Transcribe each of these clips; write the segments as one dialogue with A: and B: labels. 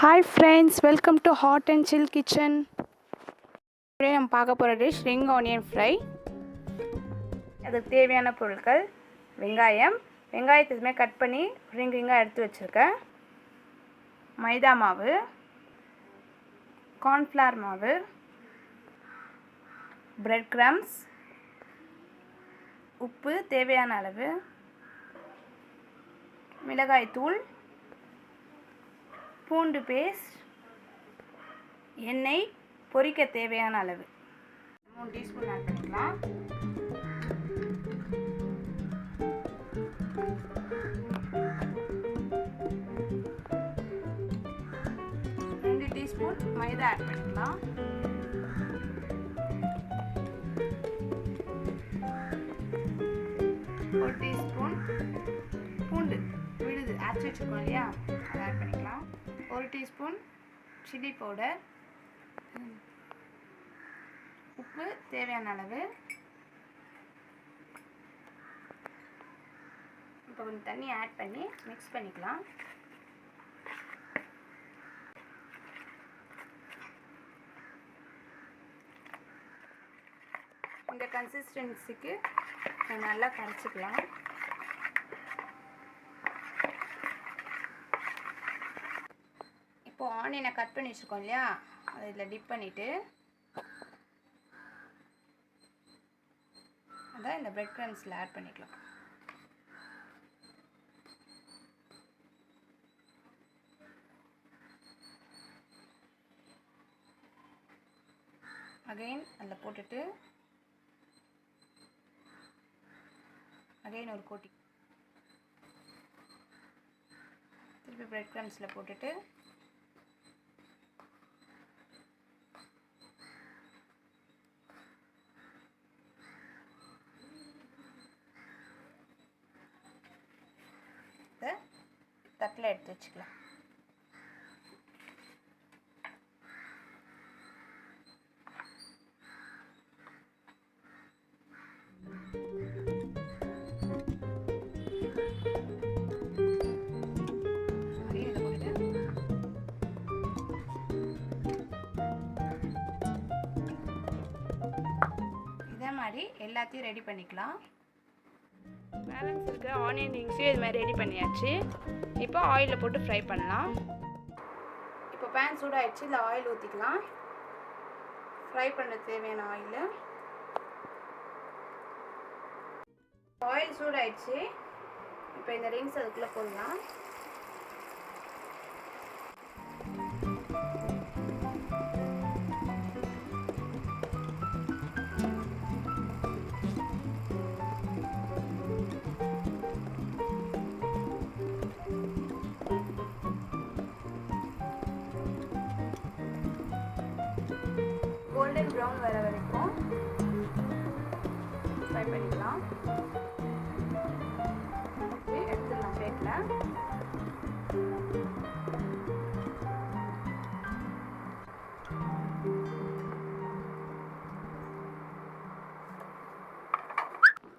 A: Hi friends, welcome to Hot and Chill Kitchen. Today நம்ம பார்க்க போற dish ring onion fry. அதுக்கு தேவையான பொருட்கள் வெங்காயத்தை கட் பண்ணி ரிங்கா எடுத்து வச்சிருக்கேன். மைதா மாவு, cornflour மாவு, bread crumbs, உப்பு தேவையான அளவு, மிளகாய் தூள், பூண்டு பேஸ்ட், எண்ணெய், பொரிக்க தேவையான அளவு 3 டீஸ்பூன் ஆட் பண்ணிக்கலாம். ரெண்டு டீஸ்பூன் மைதா ஆட் பண்ணிக்கலாம். ஒரு டீஸ்பூன் பூண்டு விழுது அரைச்சி வச்சுருக்கோம் இல்லையா, அதை ஆட் பண்ணிக்கலாம். ஒரு டீஸ்பூன் சில்லி பவுடர், உப்பு தேவையான அளவு. இப்போ கொஞ்சம் தண்ணி ஆட் பண்ணி மிக்ஸ் பண்ணிக்கலாம். இந்த கன்சிஸ்டன்சிக்கு நல்லா கரைச்சிக்கலாம். இப்போ ஆனியனை கட் பண்ணி வச்சுருக்கோம் இல்லையா, அதை இதில் டிப் பண்ணிவிட்டு அதான் இந்த பிரெட் க்ரம்ஸில் ஆட் பண்ணிக்கலாம். அகைன் அதில் போட்டுட்டு அகைன் ஒரு கோட்டி திருப்பி பிரெட் க்ரம்ஸில் போட்டுட்டு தட்டில் எடுத்து வச்சுக்கலாம். இதே மாதிரி எல்லாத்தையும் ரெடி பண்ணிக்கலாம். பேலன்ஸ் இருக்க ஆனியன் ரிங்ஸையும் இது மாதிரி ரெடி பண்ணியாச்சு. இப்போ ஆயிலில் போட்டு ஃப்ரை பண்ணலாம். இப்போ பேன் சூடாகிடுச்சு, இல்லை ஆயில் ஊற்றிக்கலாம். ஃப்ரை பண்ண தேவையான ஆயில் சூடாகிடுச்சு. இப்போ இந்த ரிங்ஸ் அதுக்குள்ளே போடலாம். கோல்டன் ப்ரௌன் வர வரைக்கும் ஃப்ரை பண்ணிக்கலாம். எடுத்துடலாம் பிளேட்டில்.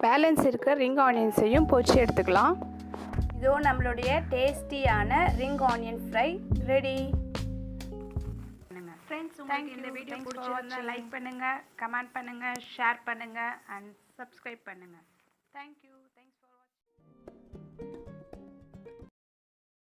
A: பேலன்ஸ் இருக்கிற ரிங் ஆனியன்ஸையும் பொரிச்சு எடுத்துக்கலாம். இதோ நம்மளுடைய டேஸ்டியான ring onion fry ready. Friends, உங்களுக்கு இந்த வீடியோ பிடிச்சிருந்தா லைக் பண்ணுங்கள், கமெண்ட் பண்ணுங்கள், ஷேர் பண்ணுங்கள் அண்ட் சப்ஸ்கிரைப் பண்ணுங்கள். தேங்க்யூ.